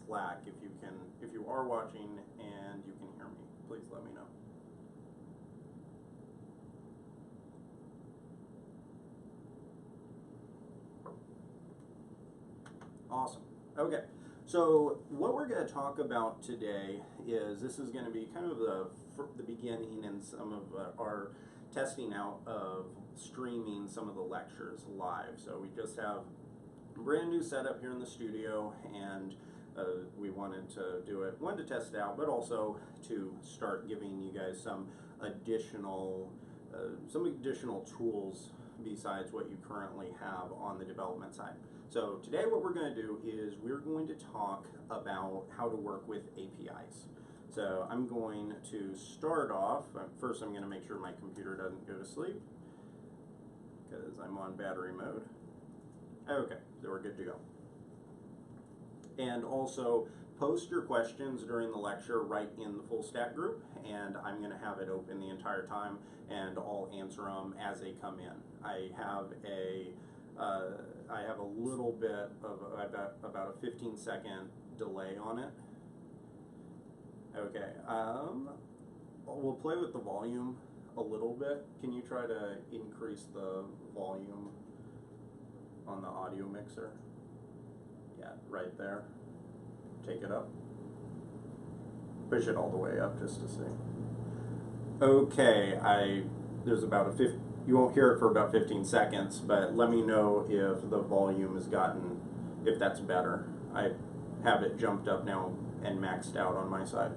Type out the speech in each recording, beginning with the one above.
Slack if you are watching and you can hear me. Please let me know. Awesome. Okay. So what we're going to talk about today is this is going to be kind of the beginning and some of our testing out of streaming some of the lectures live. So we just have a brand new setup here in the studio, and we wanted to do it, one, to test it out, but also to start giving you guys some additional tools besides what you currently have on the development side. So today what we're going to do is we're going to talk about how to work with APIs. So I'm going to start off, first I'm going to make sure my computer doesn't go to sleep because I'm on battery mode. Okay, so we're good to go. And also post your questions during the lecture right in the full stack group, and I'm going to have it open the entire time and I'll answer them as they come in. I have a little bit of about a 15-second delay on it. Okay, we'll play with the volume a little bit. Can you try to increase the volume on the audio mixer? Yeah, right there. Take it up. Push it all the way up just to see. Okay, there's about a you won't hear it for about 15 seconds, but let me know if the volume has gotten, if that's better. I have it jumped up now and maxed out on my side.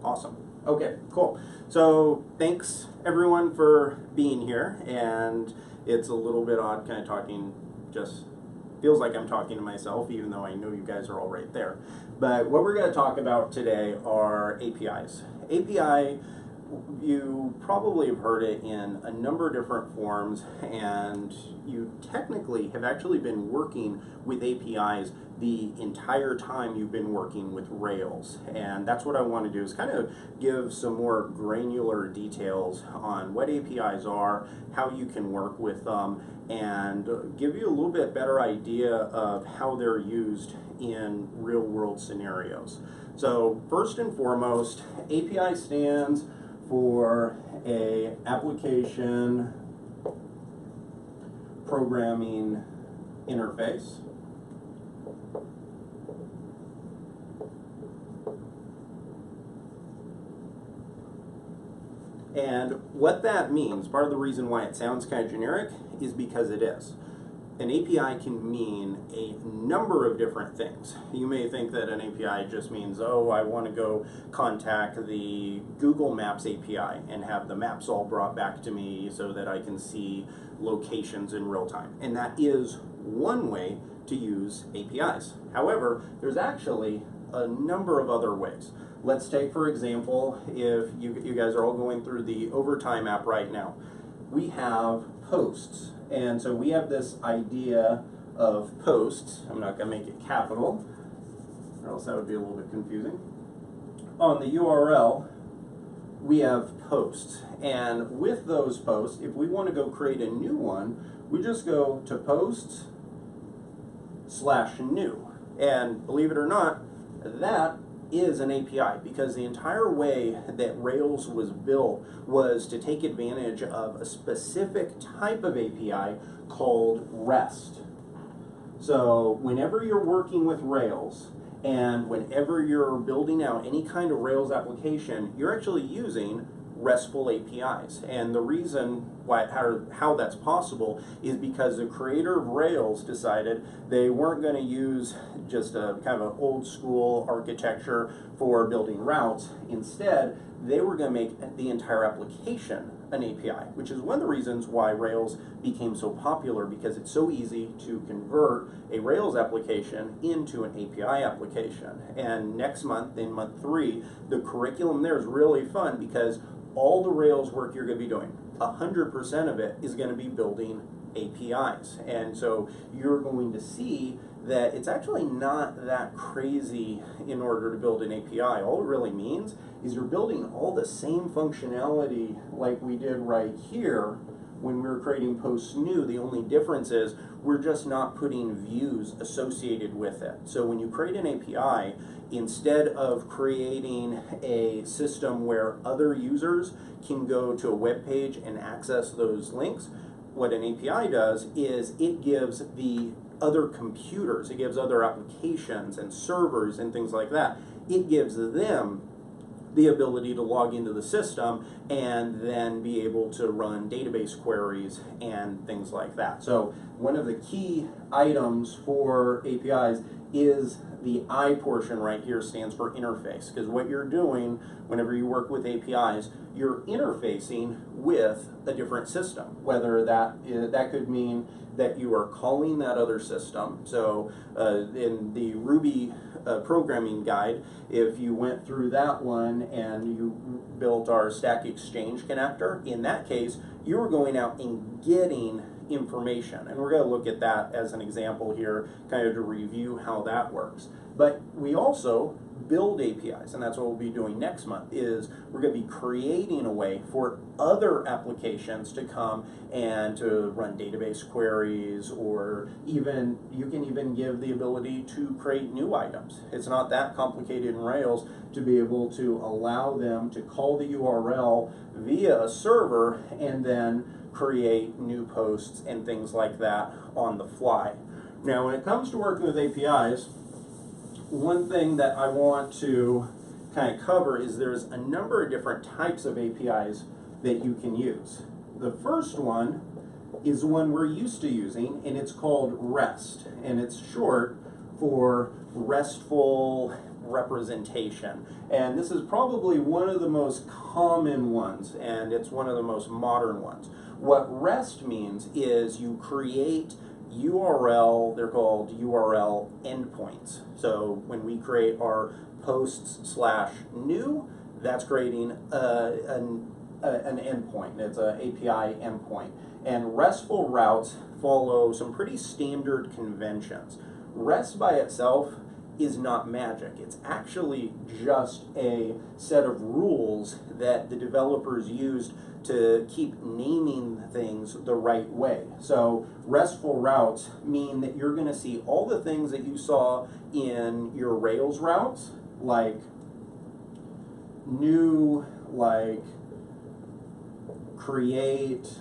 Awesome. Okay, cool. So thanks everyone for being here, and it's a little bit odd kind of talking, just feels like I'm talking to myself even though I know you guys are all right there. But what we're going to talk about today are APIs. API, you probably have heard it in a number of different forms, and you technically have actually been working with APIs the entire time you've been working with Rails. And that's what I want to do, is kind of give some more granular details on what APIs are, how you can work with them, and give you a little bit better idea of how they're used in real world scenarios. So first and foremost, API stands for a application programming interface. And what that means, part of the reason why it sounds kind of generic is because it is. An API can mean a number of different things. You may think that an API just means, oh, I want to go contact the Google Maps API and have the maps all brought back to me so that I can see locations in real time. And that is one way to use APIs. However, there's actually a number of other ways. Let's take, for example, if you guys are all going through the Overtime app right now. We have posts. And so we have this idea of posts. I'm not going to make it capital, or else that would be a little bit confusing. On the URL, we have posts. And with those posts, if we want to go create a new one, we just go to posts/new. And believe it or not, that is an API, because the entire way that Rails was built was to take advantage of a specific type of API called REST. So whenever you're working with Rails and whenever you're building out any kind of Rails application, you're actually using RESTful APIs. And the reason why, how that's possible is because the creator of Rails decided they weren't going to use just a kind of an old school architecture for building routes. Instead, they were going to make the entire application an API, which is one of the reasons why Rails became so popular, because it's so easy to convert a Rails application into an API application. And next month, in month 3, the curriculum there is really fun, because all the Rails work you're going to be doing, 100% of it is going to be building APIs. And so you're going to see that it's actually not that crazy in order to build an API. All it really means is you're building all the same functionality like we did right here when we were creating posts new. The only difference is we're just not putting views associated with it. So when you create an API, instead of creating a system where other users can go to a web page and access those links, what an API does is it gives the other computers, it gives other applications and servers and things like that, it gives them the ability to log into the system and then be able to run database queries and things like that. So one of the key items for APIs is the I portion right here stands for interface, because what you're doing whenever you work with APIs, you're interfacing with a different system, whether that could mean that you are calling that other system. So in the Ruby programming guide, if you went through that one and you built our Stack Exchange connector, in that case, you were going out and getting information. And we're going to look at that as an example here, kind of to review how that works. But we also build APIs, and that's what we'll be doing next month, is we're going to be creating a way for other applications to come and to run database queries, or even, you can even give the ability to create new items. It's not that complicated in Rails to be able to allow them to call the URL via a server and then create new posts and things like that on the fly. Now, when it comes to working with APIs, one thing that I want to kind of cover is there's a number of different types of APIs that you can use. The first one is one we're used to using, and it's called REST, and it's short for Restful Representation. And this is probably one of the most common ones, and it's one of the most modern ones. What REST means is you create URL, they're called URL endpoints. So when we create our posts/new, that's creating an endpoint. It's an API endpoint. And RESTful routes follow some pretty standard conventions. REST by itself is not magic. It's actually just a set of rules that the developers used to keep naming things the right way. So RESTful routes mean that you're going to see all the things that you saw in your Rails routes, like new, like create,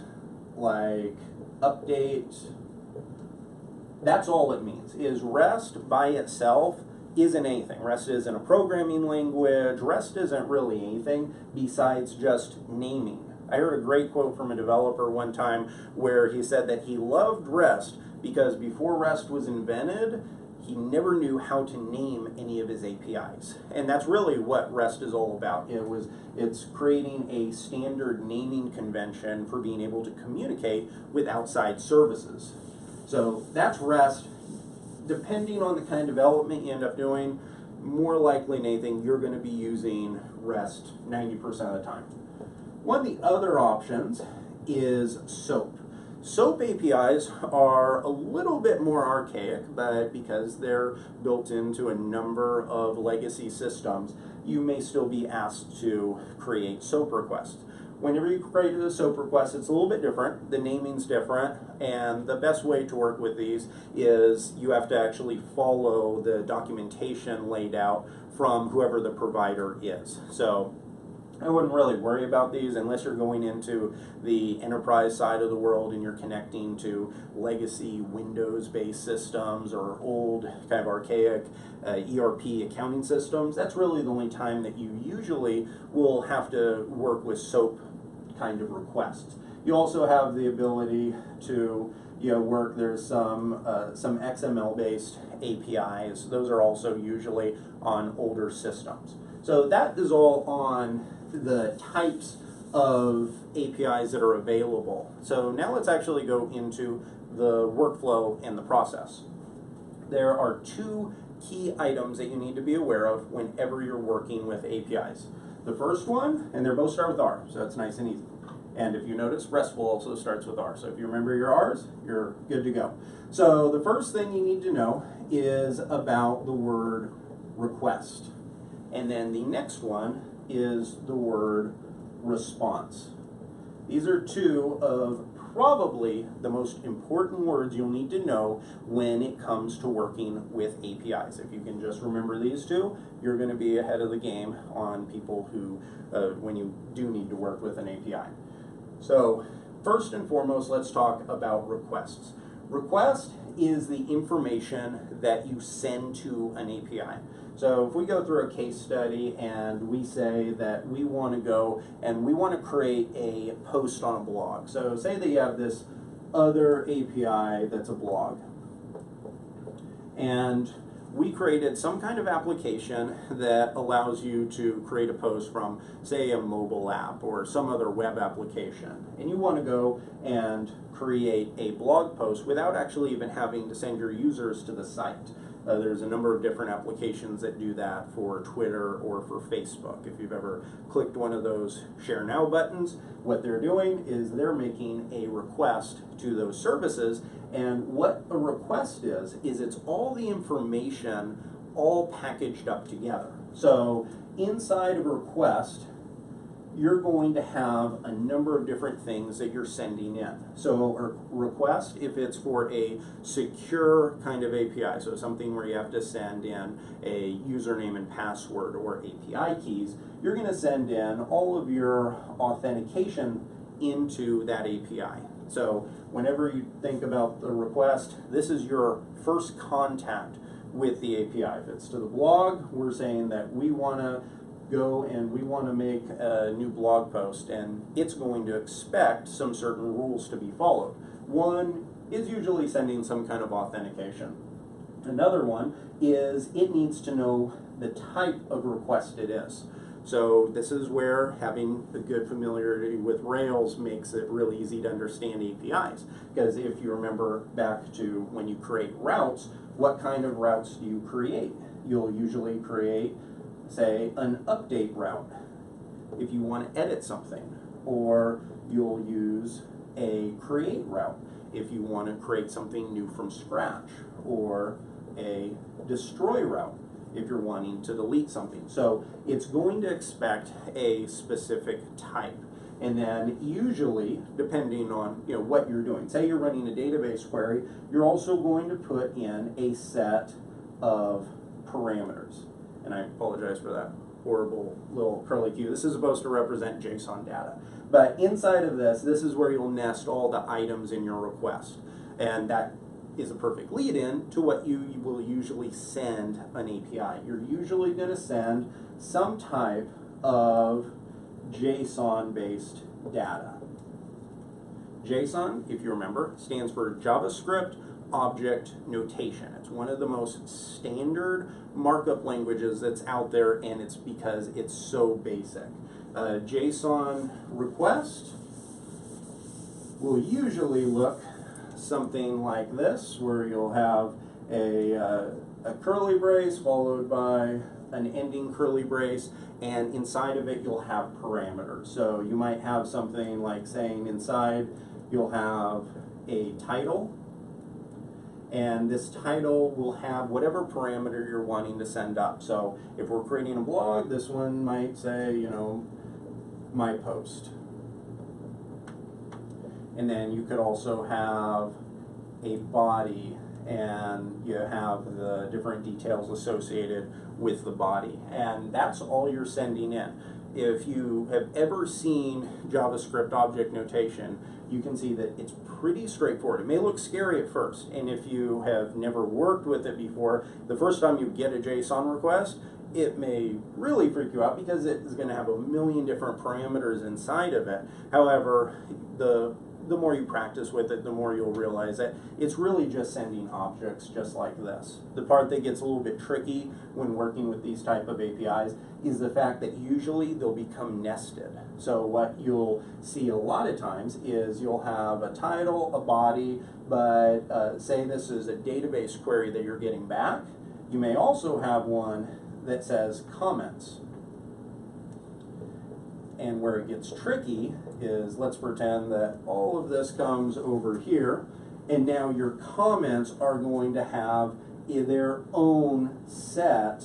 like update. That's all it means, is REST by itself isn't anything. REST isn't a programming language. REST isn't really anything besides just naming. I heard a great quote from a developer one time where he said that he loved REST because before REST was invented, he never knew how to name any of his APIs. And that's really what REST is all about. It's creating a standard naming convention for being able to communicate with outside services. So that's REST. Depending on the kind of development you end up doing, more likely than anything, you're going to be using REST 90% of the time. One of the other options is SOAP. SOAP APIs are a little bit more archaic, but because they're built into a number of legacy systems, you may still be asked to create SOAP requests. Whenever you create a SOAP request, it's a little bit different. The naming's different, and the best way to work with these is you have to actually follow the documentation laid out from whoever the provider is. So I wouldn't really worry about these unless you're going into the enterprise side of the world and you're connecting to legacy Windows-based systems or old kind of archaic ERP accounting systems. That's really the only time that you usually will have to work with SOAP kind of requests. You also have the ability to work, there's some XML-based APIs. Those are also usually on older systems. So that is all on the types of APIs that are available. So now let's actually go into the workflow and the process. There are two key items that you need to be aware of whenever you're working with APIs. The first one, and they both start with R, so it's nice and easy, And if you notice, RESTful also starts with R. So if you remember your R's, you're good to go. So the first thing you need to know is about the word request. And then the next one is the word response. These are two of probably the most important words you'll need to know when it comes to working with APIs. If you can just remember these two, you're going to be ahead of the game on people who, when you do need to work with an API. So first and foremost, let's talk about requests. Request is the information that you send to an API. So if we go through a case study and we say that we want to go and we want to create a post on a blog. So say that you have this other API that's a blog. And we created some kind of application that allows you to create a post from, say, a mobile app or some other web application. And you want to go and create a blog post without actually even having to send your users to the site. There's a number of different applications that do that for Twitter or for Facebook. If you've ever clicked one of those Share Now buttons, what they're doing is they're making a request to those services. And what a request is it's all the information all packaged up together. So inside of a request, you're going to have a number of different things that you're sending in. So a request, if it's for a secure kind of API, so something where you have to send in a username and password or API keys, you're going to send in all of your authentication into that API. So whenever you think about the request, this is your first contact with the API. If it's to the blog, we're saying that we want to go and we want to make a new blog post, and it's going to expect some certain rules to be followed. One is usually sending some kind of authentication. Another one is it needs to know the type of request it is. So this is where having a good familiarity with Rails makes it really easy to understand APIs. Because if you remember back to when you create routes, what kind of routes do you create? You'll usually create, say, an update route if you want to edit something, or you'll use a create route if you want to create something new from scratch, or a destroy route if you're wanting to delete something. So it's going to expect a specific type. And then usually, depending on what you're doing, say you're running a database query, you're also going to put in a set of parameters. And I apologize for that horrible little curly Q. This is supposed to represent JSON data. But inside of this is where you'll nest all the items in your request. And that is a perfect lead-in to what you will usually send an API. You're usually going to send some type of JSON-based data. JSON, if you remember, stands for JavaScript Object Notation. It's one of the most standard markup languages that's out there, and it's because it's so basic. JSON request will usually look something like this, where you'll have a curly brace followed by an ending curly brace, and inside of it you'll have parameters. So you might have something like saying inside you'll have a title, and this title will have whatever parameter you're wanting to send up. So if we're creating a blog, this one might say, my post. And then you could also have a body, and you have the different details associated with the body. And that's all you're sending in. If you have ever seen JavaScript object notation, you can see that it's pretty straightforward. It may look scary at first, and if you have never worked with it before, the first time you get a JSON request, it may really freak you out because it is going to have a million different parameters inside of it. However, the more you practice with it, the more you'll realize that it's really just sending objects just like this. The part that gets a little bit tricky when working with these type of APIs is the fact that usually they'll become nested. So what you'll see a lot of times is you'll have a title, a body, but say this is a database query that you're getting back. You may also have one that says comments. And where it gets tricky is, let's pretend that all of this comes over here, and now your comments are going to have their own set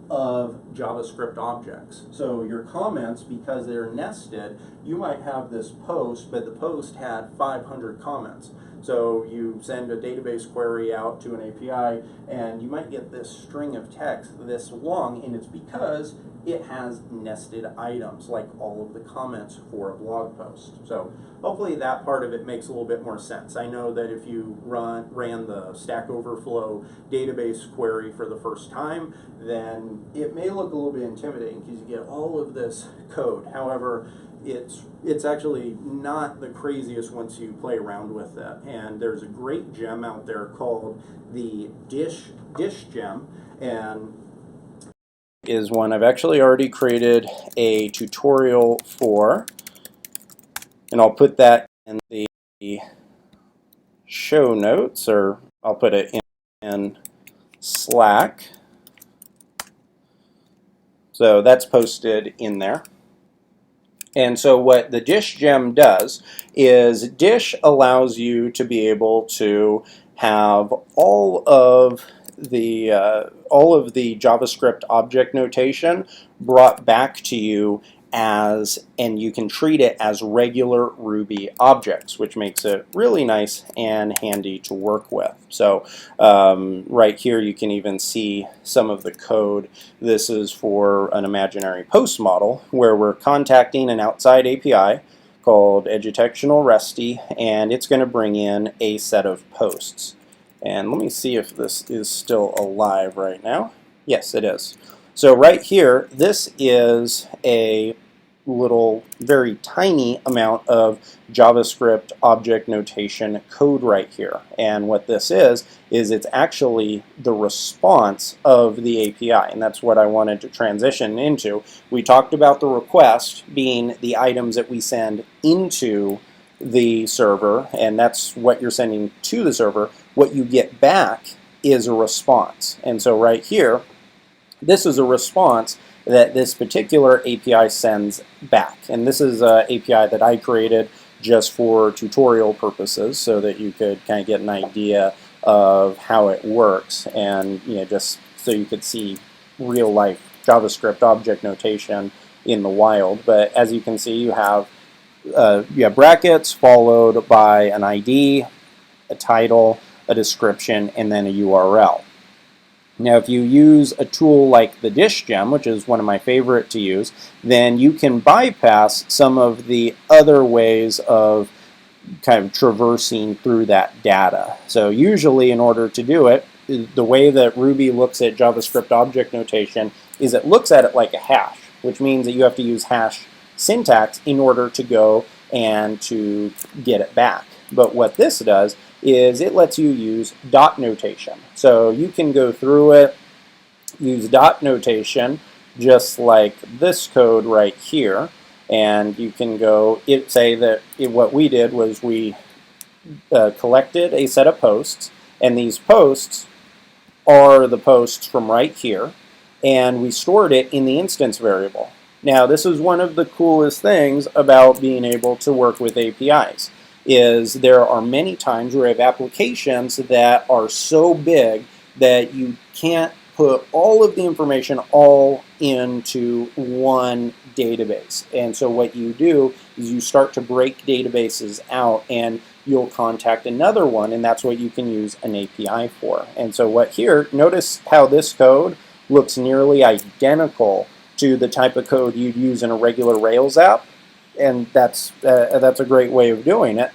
of JavaScript objects. So your comments, because they're nested, you might have this post, but the post had 500 comments. So you send a database query out to an API, and you might get this string of text this long, and it's because it has nested items, like all of the comments for a blog post. So hopefully that part of it makes a little bit more sense. I know that if you ran the Stack Overflow database query for the first time, then it may look a little bit intimidating because you get all of this code. However, it's actually not the craziest once you play around with it. And there's a great gem out there called the dish gem, and is one I've actually already created a tutorial for, and I'll put that in the show notes, or I'll put it in Slack. So that's posted in there. And so what the dish gem does is dish allows you to be able to have all of the JavaScript object notation brought back to you and you can treat it as regular Ruby objects, which makes it really nice and handy to work with. So right here you can even see some of the code. This is for an imaginary post model where we're contacting an outside API called Edutectional Resty, and it's going to bring in a set of posts. And let me see if this is still alive right now. Yes, it is. So right here, this is a little, very tiny amount of JavaScript object notation code right here. And what this is it's actually the response of the API, and that's what I wanted to transition into. We talked about the request being the items that we send into the server, and that's what you're sending to the server. What you get back is a response. And so right here, this is a response that this particular API sends back. And this is an API that I created just for tutorial purposes so that you could kind of get an idea of how it works, and just so you could see real life JavaScript object notation in the wild. But as you can see, you have brackets followed by an ID, a title, a description, and then a URL. Now, if you use a tool like the dish gem, which is one of my favorite to use, then you can bypass some of the other ways of kind of traversing through that data. So usually in order to do it, the way that Ruby looks at JavaScript object notation is it looks at it like a hash, which means that you have to use hash syntax in order to go and to get it back. But what this does is it lets you use dot notation. So you can go through it, use dot notation, just like this code right here, and you can go, say that what we did was we collected a set of posts, and these posts are the posts from right here, and we stored it in the instance variable. Now, this is one of the coolest things about being able to work with APIs, is there are many times where you have applications that are so big that you can't put all of the information all into one database. And so what you do is you start to break databases out, and you'll contact another one, and that's what you can use an API for. And so what here, notice how this code looks nearly identical to the type of code you'd use in a regular Rails app, and that's a great way of doing it.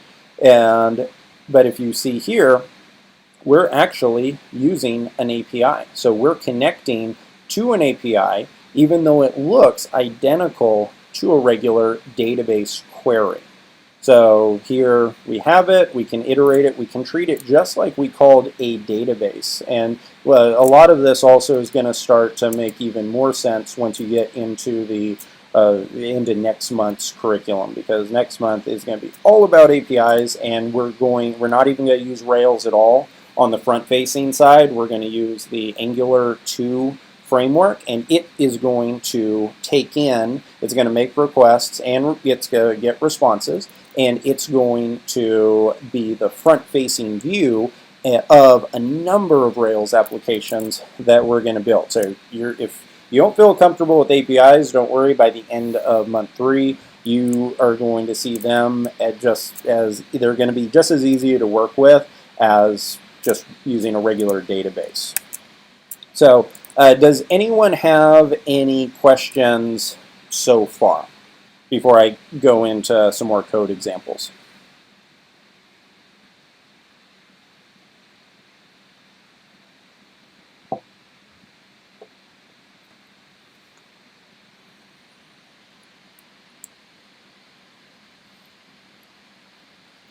But if you see here, we're actually using an API. So we're connecting to an API, even though it looks identical to a regular database query. So here we have it, we can iterate it, we can treat it just like we called a database. And a lot of this also is going to start to make even more sense once you get into the into next month's curriculum, because next month is going to be all about APIs, and we're not even going to use Rails at all on the front-facing side. We're going to use the Angular 2 framework, and it is going to take in, it's going to make requests, and it's going to get responses, and it's going to be the front-facing view of a number of Rails applications that we're going to build. So if you don't feel comfortable with APIs, don't worry. By the end of month 3, you are going to see them they're going to be just as easy to work with as just using a regular database. So does anyone have any questions so far before I go into some more code examples?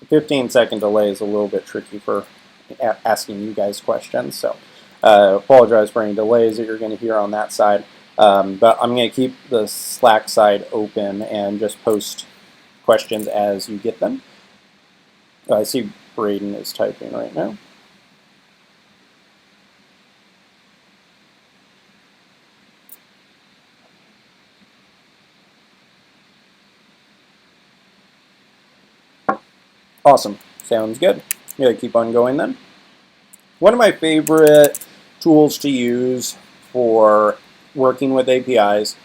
The 15-second delay is a little bit tricky for asking you guys questions, so apologize for any delays that you're going to hear on that side. But I'm going to keep the Slack side open and just post questions as you get them. I see Braden is typing right now. Awesome. Sounds good. I'm going to keep on going then. One of my favorite tools to use for working with APIs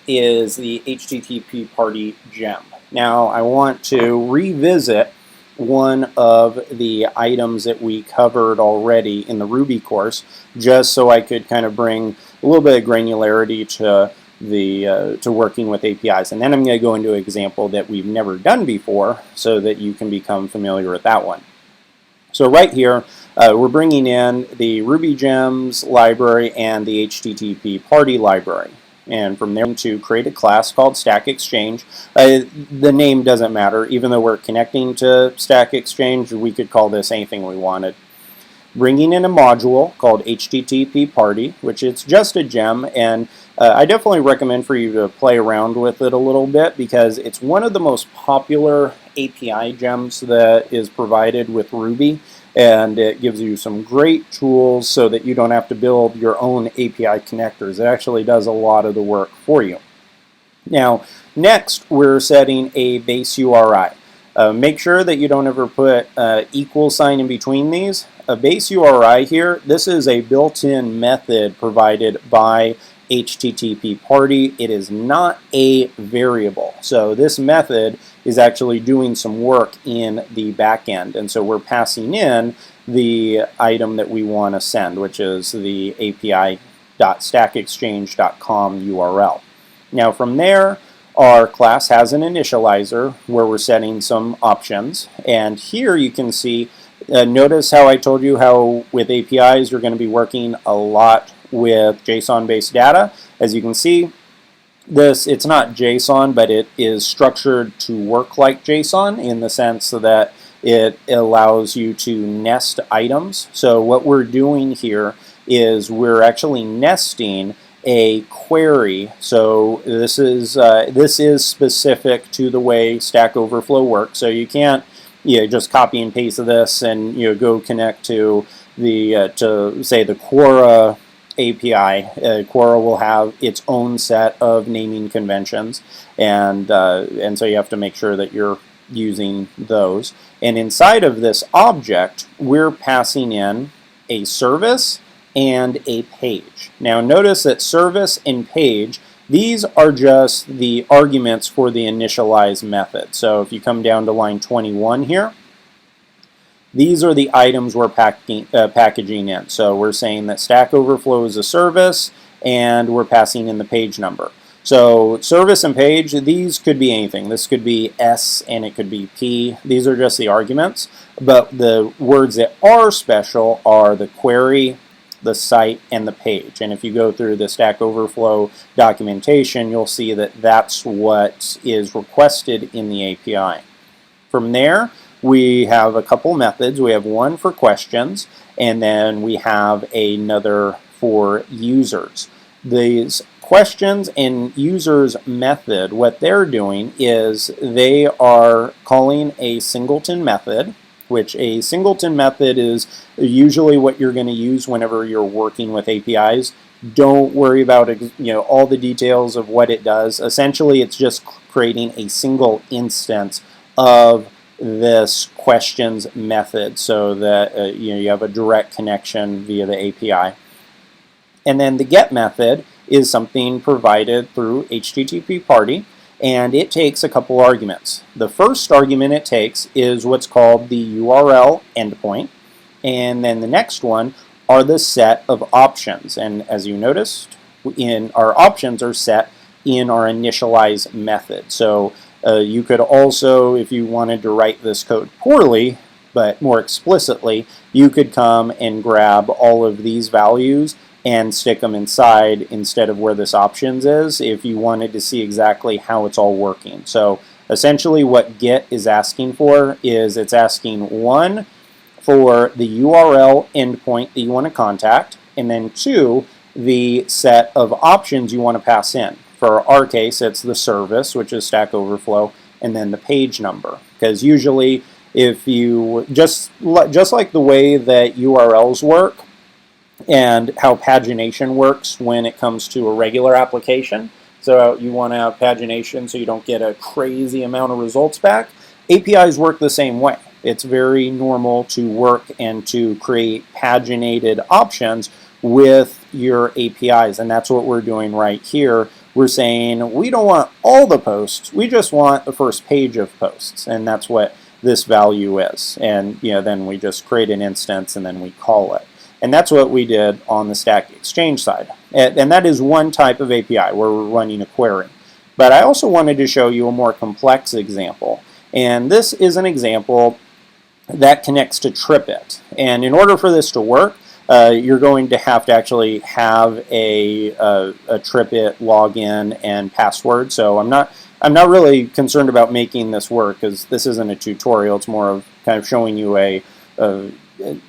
is the HTTP party gem. Now, I want to revisit one of the items that we covered already in the Ruby course, just so I could kind of bring a little bit of granularity to to working with APIs. And then I'm going to go into an example that we've never done before so that you can become familiar with that one. So right here, we're bringing in the Ruby gems library and the HTTP party library. And from there to create a class called Stack Exchange. The name doesn't matter. Even though we're connecting to Stack Exchange, we could call this anything we wanted. Bringing in a module called HTTP party, which is just a gem, and I definitely recommend for you to play around with it a little bit because it's one of the most popular API gems that is provided with Ruby, and it gives you some great tools so that you don't have to build your own API connectors. It actually does a lot of the work for you. Now, next we're setting a base URI. Make sure that you don't ever put equal sign in between these. A base URI here, this is a built-in method provided by HTTP party. It is not a variable. So this method is actually doing some work in the back end. And so we're passing in the item that we want to send, which is the api.stackexchange.com URL. Now from there, our class has an initializer where we're setting some options. And here you can see, notice how I told you how with APIs you're going to be working a lot with JSON-based data. As you can see, it's not JSON, but it is structured to work like JSON in the sense that it allows you to nest items. So what we're doing here is we're actually nesting a query. So this is specific to the way Stack Overflow works. So you can't just copy and paste this and go connect to the say the Quora API. Quora will have its own set of naming conventions, and so you have to make sure that you're using those. And inside of this object, we're passing in a service and a page. Now notice that service and page, these are just the arguments for the initialize method. So if you come down to line 21 here, these are the items we're packaging in. So we're saying that Stack Overflow is a service, and we're passing in the page number. So service and page, these could be anything. This could be S and it could be P. These are just the arguments. But the words that are special are the query, the site, and the page. And if you go through the Stack Overflow documentation, you'll see that that's what is requested in the API. From there, we have a couple methods. We have one for questions, and then we have another for users. These questions and users method, what they're doing is they are calling a singleton method, which a singleton method is usually what you're going to use whenever you're working with APIs Don't worry about all the details of what it does. Essentially, it's just creating a single instance of this questions method so that you have a direct connection via the API. And then the get method is something provided through HTTP party, and it takes a couple arguments. The first argument it takes is what's called the URL endpoint, and then the next one are the set of options. And as you noticed, our options are set in our initialize method. So you could also, if you wanted to write this code poorly, but more explicitly, you could come and grab all of these values and stick them inside instead of where this options is if you wanted to see exactly how it's all working. So essentially what get is asking for is it's asking, one, for the URL endpoint that you want to contact, and then two, the set of options you want to pass in. For our case, it's the service, which is Stack Overflow, and then the page number. Because usually if you, just like the way that URLs work, and how pagination works when it comes to a regular application. So you want to have pagination so you don't get a crazy amount of results back. APIs work the same way. It's very normal to work and to create paginated options with your APIs, and that's what we're doing right here. We're saying we don't want all the posts, we just want the first page of posts, and that's what this value is. And then we just create an instance and then we call it. And that's what we did on the Stack Exchange side. And that is one type of API where we're running a query. But I also wanted to show you a more complex example. And this is an example that connects to TripIt. And in order for this to work, you're going to actually have a TripIt login and password. So I'm not really concerned about making this work because this isn't a tutorial. It's more of kind of showing you a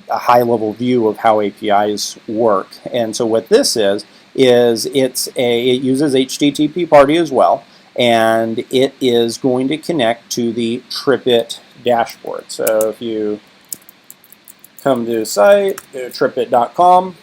high-level view of how APIs work. And so what this is it uses HTTP party as well, and it is going to connect to the TripIt dashboard. So if you come to the site, go to tripit.com,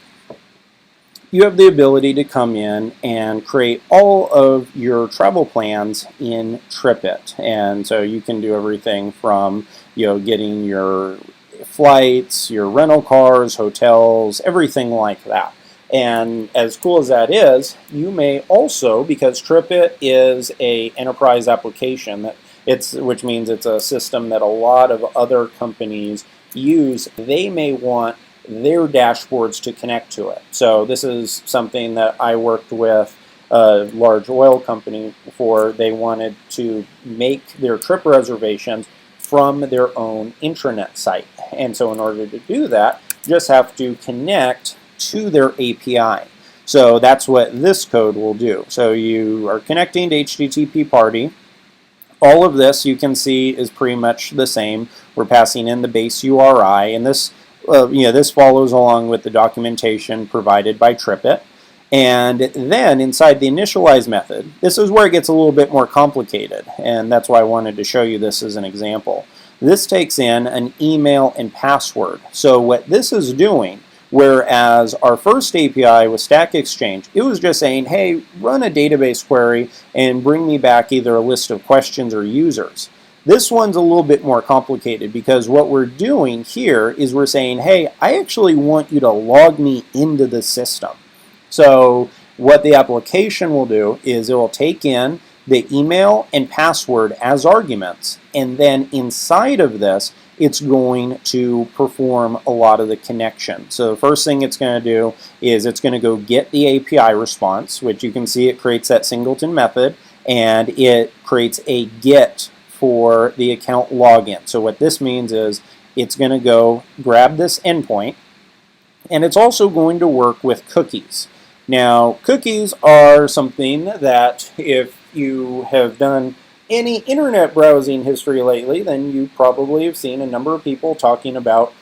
you have the ability to come in and create all of your travel plans in TripIt. And so you can do everything from getting your flights, your rental cars, hotels, everything like that. And as cool as that is, you may also, because TripIt is an enterprise application, which means it's a system that a lot of other companies use, they may want their dashboards to connect to it. So this is something that I worked with a large oil company for. They wanted to make their trip reservations from their own intranet site. And so in order to do that, you just have to connect to their API. So that's what this code will do. So you are connecting to HTTP party. All of this you can see is pretty much the same. We're passing in the base URI, and this this follows along with the documentation provided by TripIt. And then inside the initialize method, this is where it gets a little bit more complicated, and that's why I wanted to show you this as an example. This takes in an email and password. So what this is doing, whereas our first API with Stack Exchange, it was just saying, hey, run a database query and bring me back either a list of questions or users. This one's a little bit more complicated because what we're doing here is we're saying, hey, I actually want you to log me into the system. So what the application will do is it will take in the email and password as arguments, and then inside of this, it's going to perform a lot of the connection. So the first thing it's going to do is it's going to go get the API response, which you can see it creates that singleton method, and it creates a get for the account login. So what this means is it's going to go grab this endpoint, and it's also going to work with cookies. Now, cookies are something that if you have done any internet browsing history lately, then you probably have seen a number of people talking about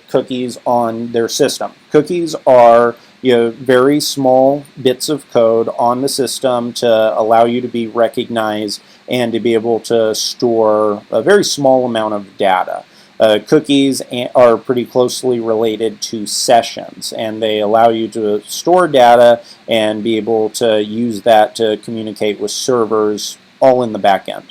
cookies on their system. Cookies are very small bits of code on the system to allow you to be recognized and to be able to store a very small amount of data. Cookies are pretty closely related to sessions, and they allow you to store data and be able to use that to communicate with servers all in the back end.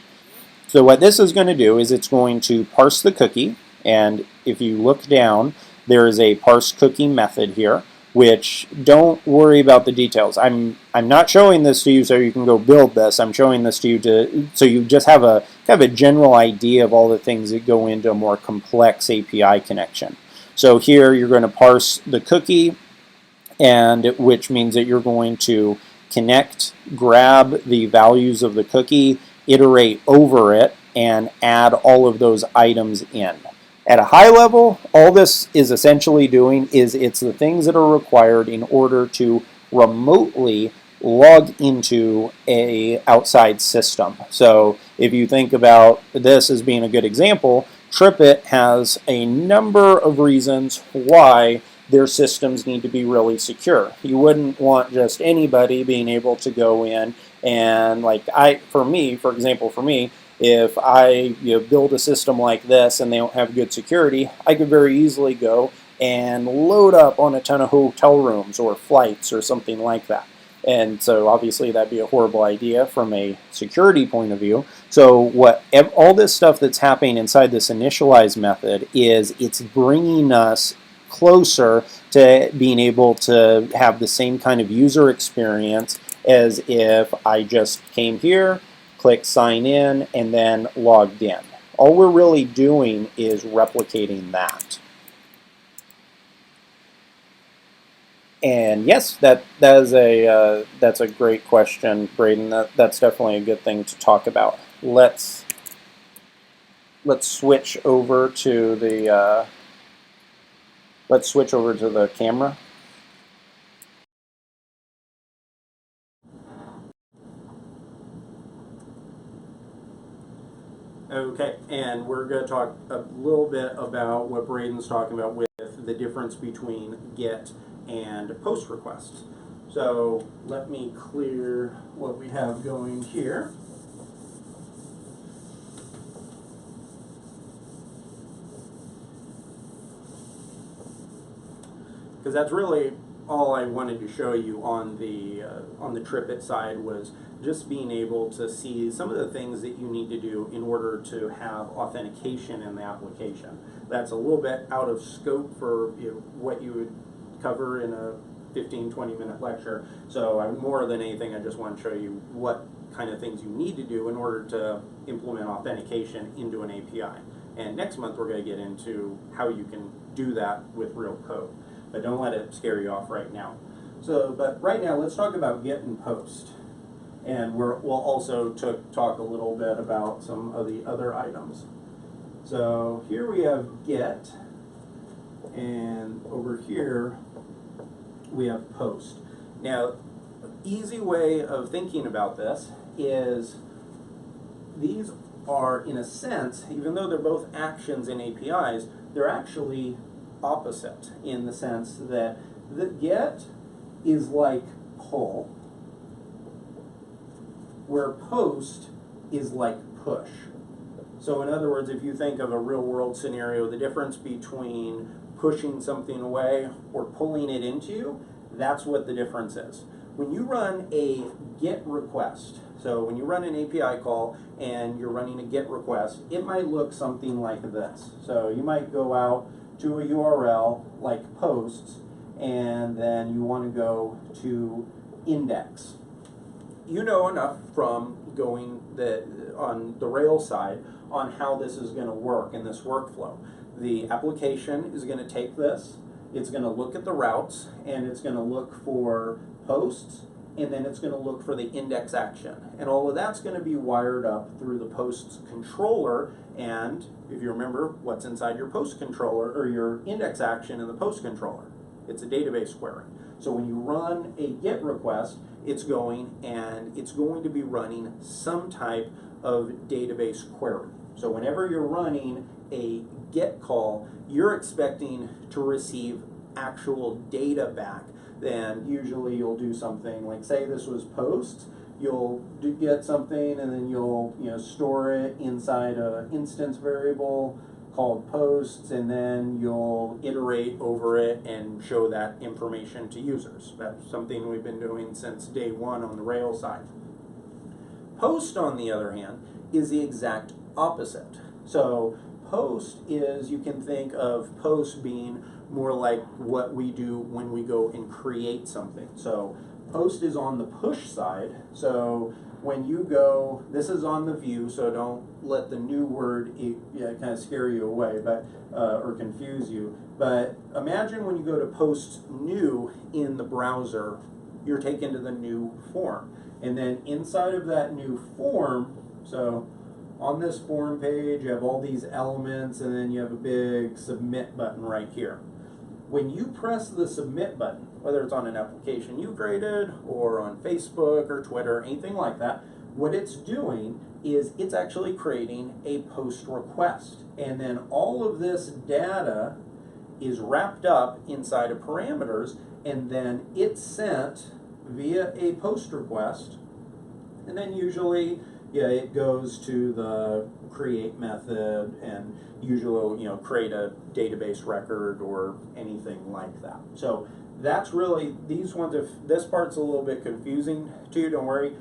So what this is going to do is it's going to parse the cookie, and if you look down, there is a parse cookie method here, which don't worry about the details. I'm not showing this to you so you can go build this. I'm showing this to you so you just have a kind of a general idea of all the things that go into a more complex API connection. So here you're going to parse the cookie, and which means that you're going to connect, grab the values of the cookie, iterate over it, and add all of those items in. At a high level, all this is essentially doing is it's the things that are required in order to remotely log into a outside system. So if you think about this as being a good example, TripIt has a number of reasons why their systems need to be really secure. You wouldn't want just anybody being able to go in and, like, for example, if I build a system like this and they don't have good security, I could very easily go and load up on a ton of hotel rooms or flights or something like that. And so obviously that'd be a horrible idea from a security point of view. So all this stuff that's happening inside this initialize method is it's bringing us closer to being able to have the same kind of user experience as if I just came here, clicked sign in, and then logged in. All we're really doing is replicating that. And yes, that's a great question, Braden. That's definitely a good thing to talk about. Let's switch over to the camera. Okay, and we're going to talk a little bit about what Braden's talking about with the difference between GET and POST requests. So let me clear what we have going here. Because that's really all I wanted to show you on the TripIt side was just being able to see some of the things that you need to do in order to have authentication in the application. That's a little bit out of scope for what you would cover in a 15-20 minute lecture. So more than anything, I just want to show you what kind of things you need to do in order to implement authentication into an API. And next month we're going to get into how you can do that with real code. But don't let it scare you off right now. But right now, let's talk about GET and POST. And we'll also talk a little bit about some of the other items. So here we have GET, and over here we have POST. Now, easy way of thinking about this is these are, in a sense, even though they're both actions in APIs, they're actually opposite in the sense that the GET is like pull, where POST is like push. So in other words, if you think of a real world scenario, the difference between pushing something away or pulling it into you, that's what the difference is. When you run a GET request, so when you run an API call and you're running a GET request, it might look something like this. So you might go out to a URL like posts, and then you want to go to index. You know enough from going on the Rails side on how this is going to work in this workflow. The application is going to take this, it's going to look at the routes, and it's going to look for posts, and then it's going to look for the index action. And all of that's going to be wired up through the posts controller, and if you remember what's inside your post controller, or your index action in the post controller, it's a database query. So when you run a GET request, it's going to be running some type of database query. So whenever you're running a GET call, you're expecting to receive actual data back. Then usually you'll do something like, say this was posts, you'll get something and then you'll store it inside an instance variable, called posts, and then you'll iterate over it and show that information to users. That's something we've been doing since day one on the Rails side. Post, on the other hand, is the exact opposite. So post is, you can think of post being more like what we do when we go and create something. So post is on the push side. So when you go, this is on the view, so don't let the new word kind of scare you away, but or confuse you. But imagine when you go to post new in the browser, you're taken to the new form. And then inside of that new form, so on this form page, you have all these elements, and then you have a big submit button right here. When you press the submit button, whether it's on an application you created or on Facebook or Twitter, anything like that, what it's doing is it's actually creating a post request. And then all of this data is wrapped up inside of parameters, and then it's sent via a post request, and then usually it goes to the create method and usually create a database record or anything like that. So that's really these ones. If this part's a little bit confusing to you, don't worry.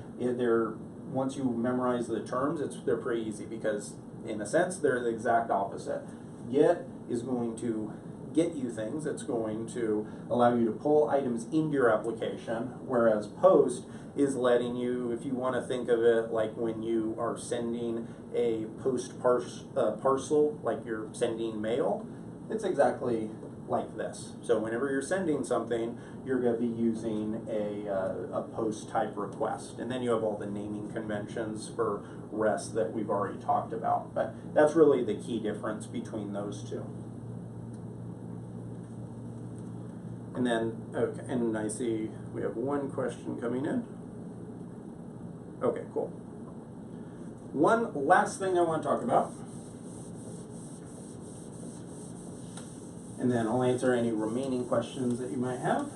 Once you memorize the terms, they're pretty easy, because in a sense they're the exact opposite. Get is going to get you things. It's going to allow you to pull items into your application, whereas post is letting you, if you want to think of it like when you are sending a parcel, like you're sending mail, it's exactly like this. So whenever you're sending something, you're going to be using a post type request. And then you have all the naming conventions for REST that we've already talked about. But that's really the key difference between those two. And then, okay, and I see we have one question coming in. Okay, cool. One last thing I want to talk about, and then I'll answer any remaining questions that you might have,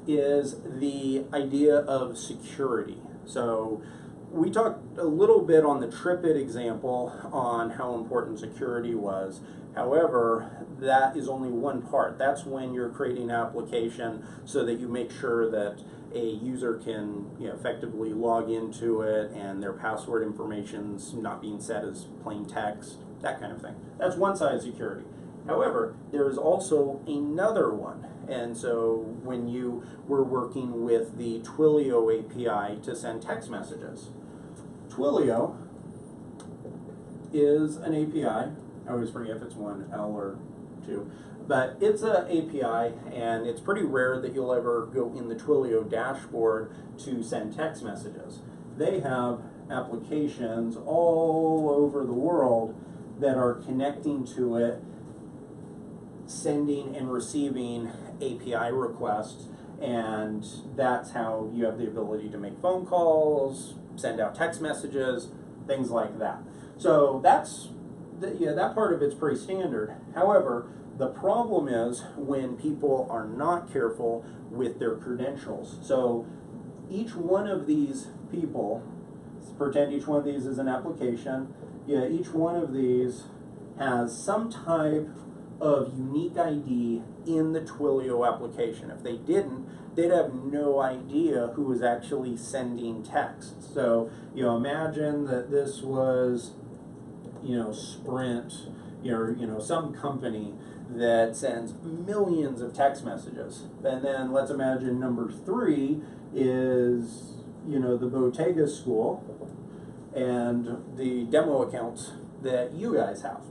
is the idea of security. So we talked a little bit on the TripIt example on how important security was. However, that is only one part. That's when you're creating an application so that you make sure that a user can effectively log into it and their password information's not being set as plain text, that kind of thing. That's one side of security. However, there is also another one. And so when you were working with the Twilio API to send text messages, Twilio is an API. I always forget if it's one L or two, but it's an API, and it's pretty rare that you'll ever go in the Twilio dashboard to send text messages. They have applications all over the world that are connecting to it, sending and receiving API requests, and that's how you have the ability to make phone calls, send out text messages, things like that. So that part of it's pretty standard. However, the problem is when people are not careful with their credentials. So each one of these people, pretend each one of these is an application, each one of these has some type of unique ID in the Twilio application. If they didn't, they'd have no idea who was actually sending text. So imagine that this was Sprint, some company that sends millions of text messages. And then let's imagine number 3 is, the Bottega School and the demo accounts that you guys have.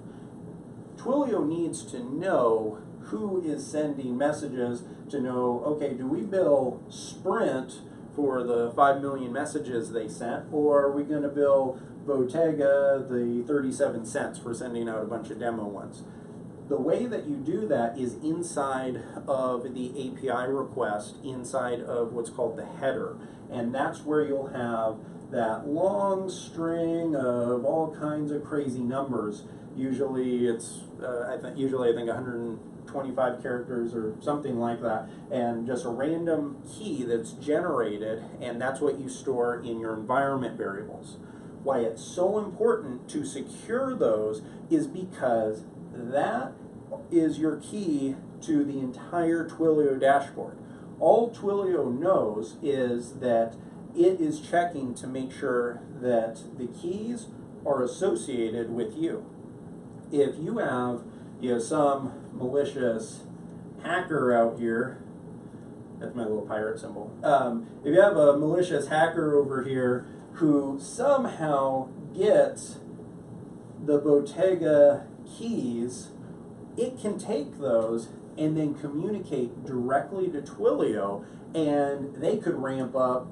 Twilio needs to know who is sending messages to know, okay, do we bill Sprint for the 5 million messages they sent, or are we going to bill Bottega the 37 cents for sending out a bunch of demo ones? The way that you do that is inside of the API request, inside of what's called the header. And that's where you'll have that long string of all kinds of crazy numbers. Usually it's, I think 125 characters or something like that, and just a random key that's generated, and that's what you store in your environment variables. why it's so important to secure those is because that is your key to the entire Twilio dashboard. All Twilio knows is that it is checking to make sure that the keys are associated with you. If you have some malicious hacker out here, that's my little pirate symbol. If you have a malicious hacker over here who somehow gets the Bottega keys, it can take those and then communicate directly to Twilio, and they could ramp up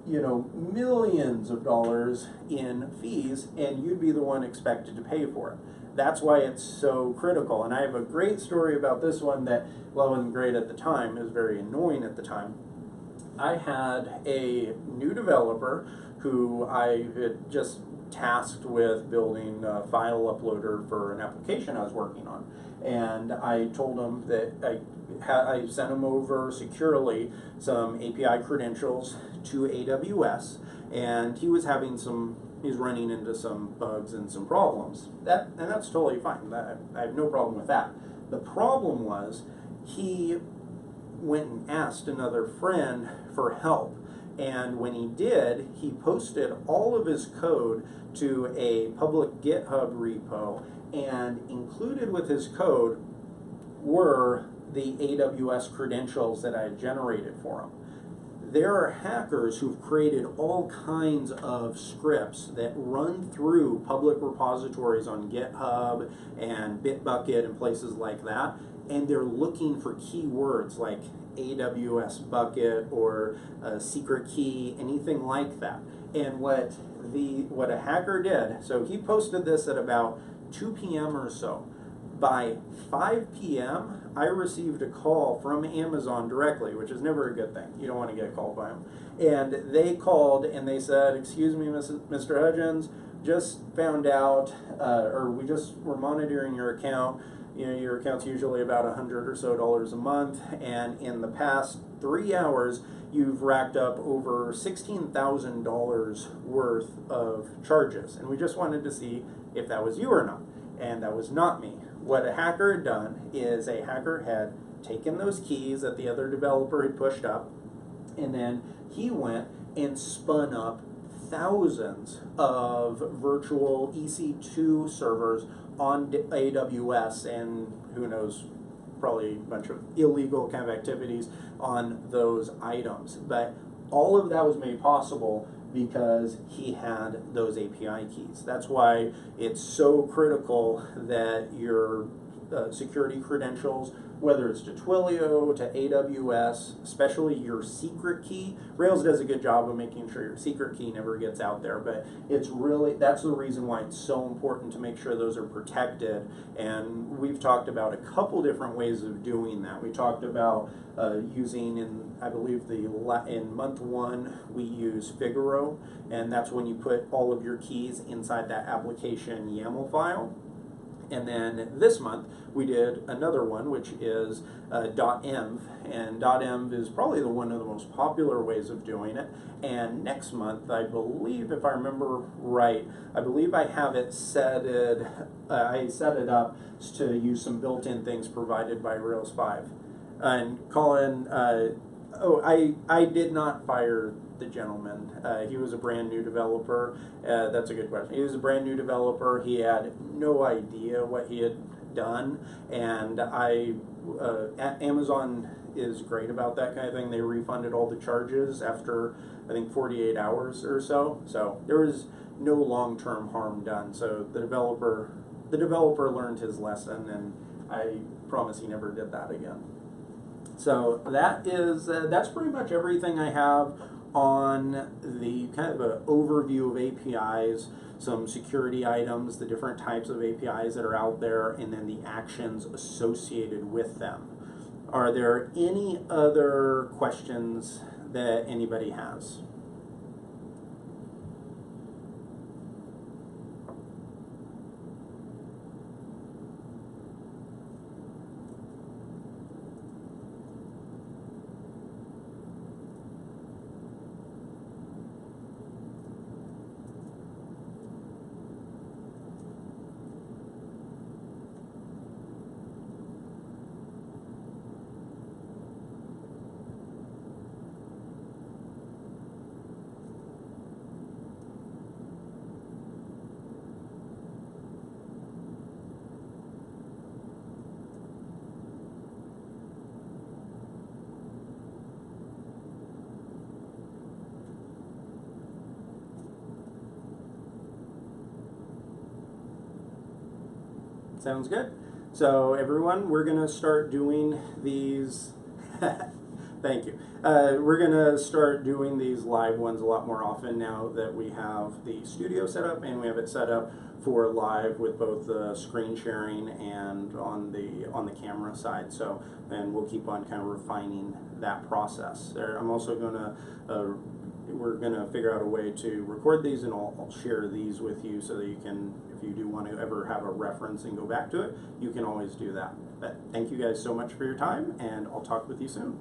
millions of dollars in fees, and you'd be the one expected to pay for it. That's why it's so critical. And I have a great story about this one that, well, wasn't great at the time. It was very annoying at the time. I had a new developer who I had just tasked with building a file uploader for an application I was working on. And I told him that I sent him over securely some API credentials to AWS, and he was running into some bugs and some problems. And that's totally fine. I have no problem with that. The problem was he went and asked another friend for help. And when he did, he posted all of his code to a public GitHub repo, and included with his code were the AWS credentials that I had generated for him. There are hackers who've created all kinds of scripts that run through public repositories on GitHub and Bitbucket and places like that, and they're looking for keywords like AWS bucket or a secret key, anything like that. And what a hacker did, so he posted this at about 2 p.m. or so. By 5 p.m., I received a call from Amazon directly, which is never a good thing. You don't want to get a call by them. And they called and they said, "Excuse me, Mr. Hudgens, just found out, or we just were monitoring your account. Your account's usually about $100 or so a month, and in the past 3 hours, you've racked up over $16,000 worth of charges. And we just wanted to see if that was you or not." And that was not me. What a hacker had done is a hacker had taken those keys that the other developer had pushed up, and then he went and spun up thousands of virtual EC2 servers on AWS, and who knows, probably a bunch of illegal kind of activities on those items. But all of that was made possible because he had those API keys. That's why it's so critical that your security credentials, whether it's to Twilio, to AWS, especially your secret key. Rails does a good job of making sure your secret key never gets out there, but that's the reason why it's so important to make sure those are protected. And we've talked about a couple different ways of doing that. We talked about using, in month 1, we use Figaro, and that's when you put all of your keys inside that application YAML file. And then this month, we did another one, which is .env, and .env is probably one of the most popular ways of doing it. And next month, I believe, if I remember right, I have it I set it up to use some built-in things provided by Rails 5. And Colin, I did not fire the gentleman. He was a brand new developer. That's a good question. He was a brand new developer. He had no idea what he had done, and Amazon is great about that kind of thing. They refunded all the charges after, I think, 48 hours or so. So there was no long-term harm done. So the developer learned his lesson, and I promise he never did that again. So that's pretty much everything I have on the kind of an overview of APIs, some security items, the different types of APIs that are out there, and then the actions associated with them. Are there any other questions that anybody has? Sounds good. So everyone, we're going to start doing these. Thank you. We're going to start doing these live ones a lot more often now that we have the studio set up and we have it set up for live with both the screen sharing and on the camera side. So, and we'll keep on kind of refining that process. I'm also going to we're going to figure out a way to record these, and I'll share these with you so that you can, if you do want to ever have a reference and go back to it, you can always do that. But thank you guys so much for your time, and I'll talk with you soon.